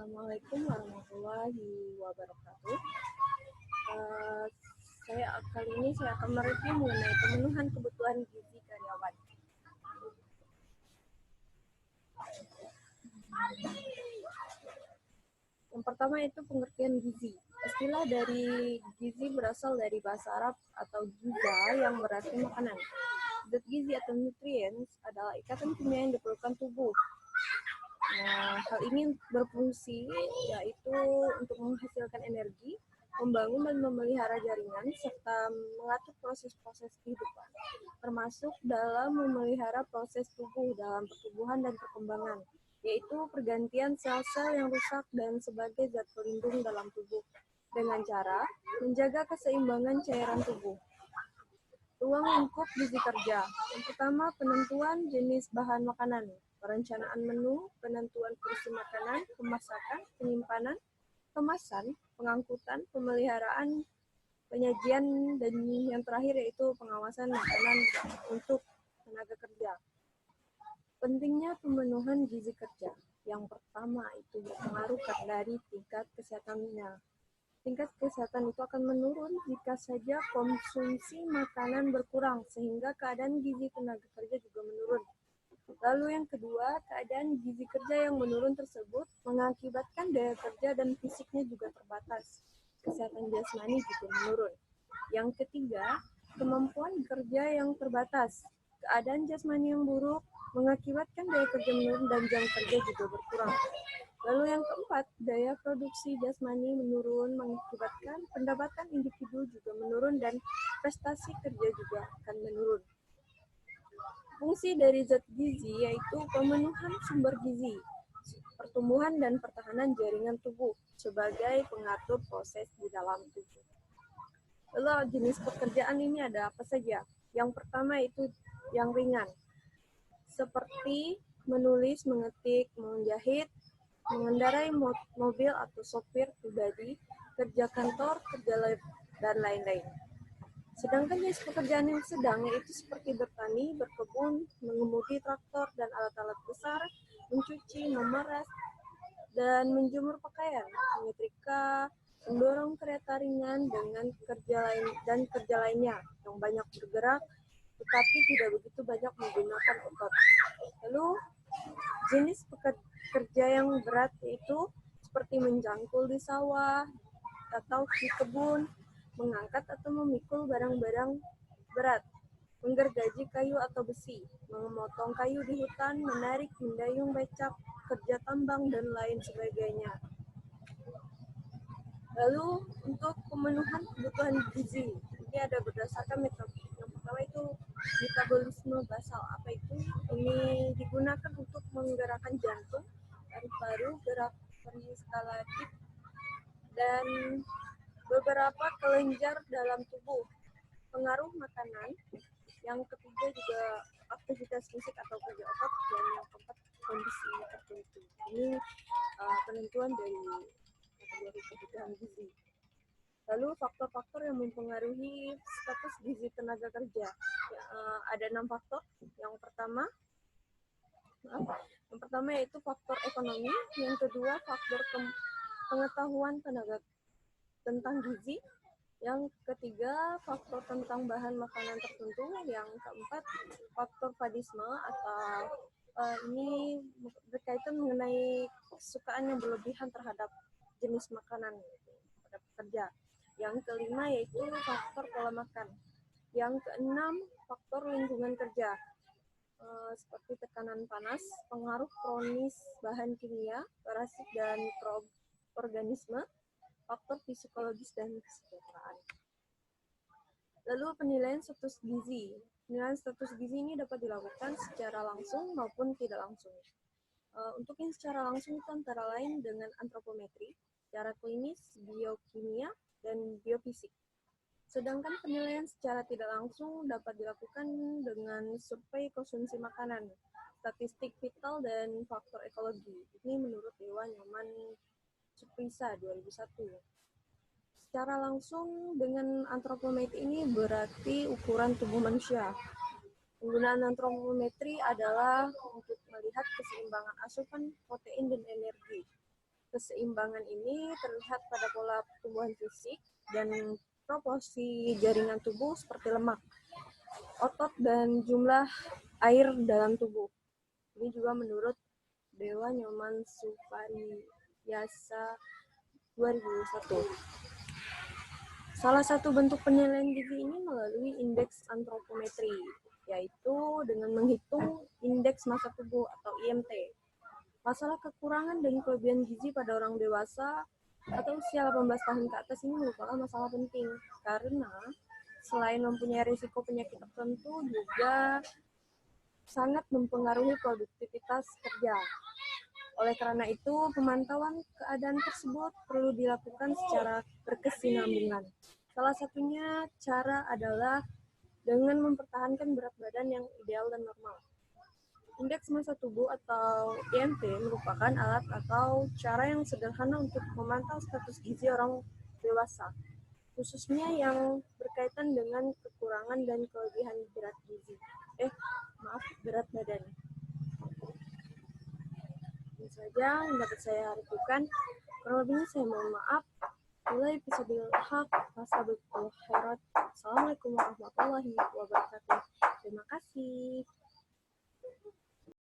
Assalamualaikum warahmatullahi wabarakatuh. Eh, kali ini saya akan mereview mengenai pemenuhan kebutuhan gizi karyawan. Yang pertama itu pengertian gizi. Istilah dari gizi berasal dari bahasa Arab atau giza yang berarti makanan. Zat gizi atau nutrients adalah ikatan kimia yang diperlukan tubuh. Nah, hal ini berfungsi yaitu untuk menghasilkan energi, membangun dan memelihara jaringan, serta mengatur proses-proses kehidupan, termasuk dalam memelihara proses tubuh dalam pertumbuhan dan perkembangan, yaitu pergantian sel-sel yang rusak dan sebagai zat pelindung dalam tubuh, dengan cara menjaga keseimbangan cairan tubuh. Ruang lingkup gizi kerja. Yang pertama, penentuan jenis bahan makanan, perencanaan menu, penentuan porsi makanan, pemasakan, penyimpanan, kemasan, pengangkutan, pemeliharaan, penyajian, dan yang terakhir yaitu pengawasan makanan untuk tenaga kerja. Pentingnya pemenuhan gizi kerja. Yang pertama itu berpengaruh dari tingkat kesehatannya. Tingkat kesehatan itu akan menurun jika saja konsumsi makanan berkurang, sehingga keadaan gizi tenaga kerja juga menurun. Lalu yang kedua, keadaan gizi kerja yang menurun tersebut mengakibatkan daya kerja dan fisiknya juga terbatas. Kesehatan jasmani juga menurun. Yang ketiga, kemampuan kerja yang terbatas. Keadaan jasmani yang buruk mengakibatkan daya kerja menurun dan jam kerja juga berkurang. Lalu yang keempat, daya produksi jasmani menurun mengakibatkan pendapatan individu juga menurun dan prestasi kerja juga akan menurun. Fungsi dari zat gizi yaitu pemenuhan sumber gizi, pertumbuhan dan pertahanan jaringan tubuh sebagai pengatur proses di dalam tubuh. Lalu jenis pekerjaan ini ada apa saja? Yang pertama itu yang ringan, seperti menulis, mengetik, menjahit, mengendarai mobil atau sopir pribadi, kerja kantor, kerja lab, dan lain-lain. Sedangkan jenis pekerjaan yang sedang yaitu seperti bertani, berkebun, mengemudi traktor dan alat-alat besar, mencuci, memeras, dan menjemur pakaian, menyetrika, mendorong kereta ringan dengan kerja lainnya yang banyak bergerak, tetapi tidak begitu banyak menggunakan otot. Lalu jenis kerja yang berat itu seperti menjangkul di sawah atau di kebun, mengangkat atau memikul barang-barang berat, menggergaji kayu atau besi, memotong kayu di hutan, menarik, mendayung becak, kerja tambang, dan lain sebagainya. Lalu untuk pemenuhan kebutuhan gizi, ini ada berdasarkan metode. Yang pertama itu metabolisme basal. Apa itu? Ini digunakan untuk menggerakkan jantung, paru-paru, gerak peristaltik, dan beberapa kelenjar dalam tubuh. Pengaruh makanan. Yang ketiga juga aktivitas fisik atau kerja otot, dan yang keempat kondisi tertentu. Ini penentuan dari kategori kebutuhan gizi. Lalu faktor-faktor yang mempengaruhi status gizi tenaga kerja. Ada 6 faktor. Yang pertama yaitu faktor ekonomi, yang kedua faktor pengetahuan tenaga tentang gizi, yang ketiga faktor tentang bahan makanan tertentu, yang keempat faktor fadisme atau ini berkaitan mengenai kesukaan yang berlebihan terhadap jenis makanan pada pekerja. Yang kelima yaitu faktor pola makan. Yang keenam faktor lingkungan kerja, seperti tekanan panas, pengaruh kronis bahan kimia, parasit dan mikroorganisme, faktor psikologis dan kesejahteraan. Lalu penilaian status gizi. Penilaian status gizi ini dapat dilakukan secara langsung maupun tidak langsung. Untuk yang secara langsung itu antara lain dengan antropometri, secara klinis, biokimia, dan biofisik. Sedangkan penilaian secara tidak langsung dapat dilakukan dengan survei konsumsi makanan, statistik vital, dan faktor ekologi. Ini menurut Dewan Nyaman Suprisa 2001. Secara langsung dengan antropometri ini berarti ukuran tubuh manusia. Penggunaan antropometri adalah untuk melihat keseimbangan asupan protein dan energi. Keseimbangan ini terlihat pada pola pertumbuhan fisik dan proporsi jaringan tubuh seperti lemak, otot, dan jumlah air dalam tubuh. Ini juga menurut Dewa Nyoman Supariyasa 2001. Salah satu bentuk penilaian gizi ini melalui indeks antropometri, yaitu dengan menghitung indeks massa tubuh atau IMT. Masalah kekurangan dan kelebihan gizi pada orang dewasa atau usia 18 tahun ke atas ini merupakan masalah penting karena selain mempunyai risiko penyakit tertentu juga sangat mempengaruhi produktivitas kerja. Oleh karena itu, pemantauan keadaan tersebut perlu dilakukan secara berkesinambungan. Salah satunya cara adalah dengan mempertahankan berat badan yang ideal dan normal. Indeks massa tubuh atau IMT merupakan alat atau cara yang sederhana untuk memantau status gizi orang dewasa, khususnya yang berkaitan dengan kekurangan dan kelebihan berat badan. Ini saja yang dapat saya lakukan. Kurang lebihnya saya mohon maaf. Mulai episode hak Assalamualaikum warahmatullahi wabarakatuh. Terima kasih.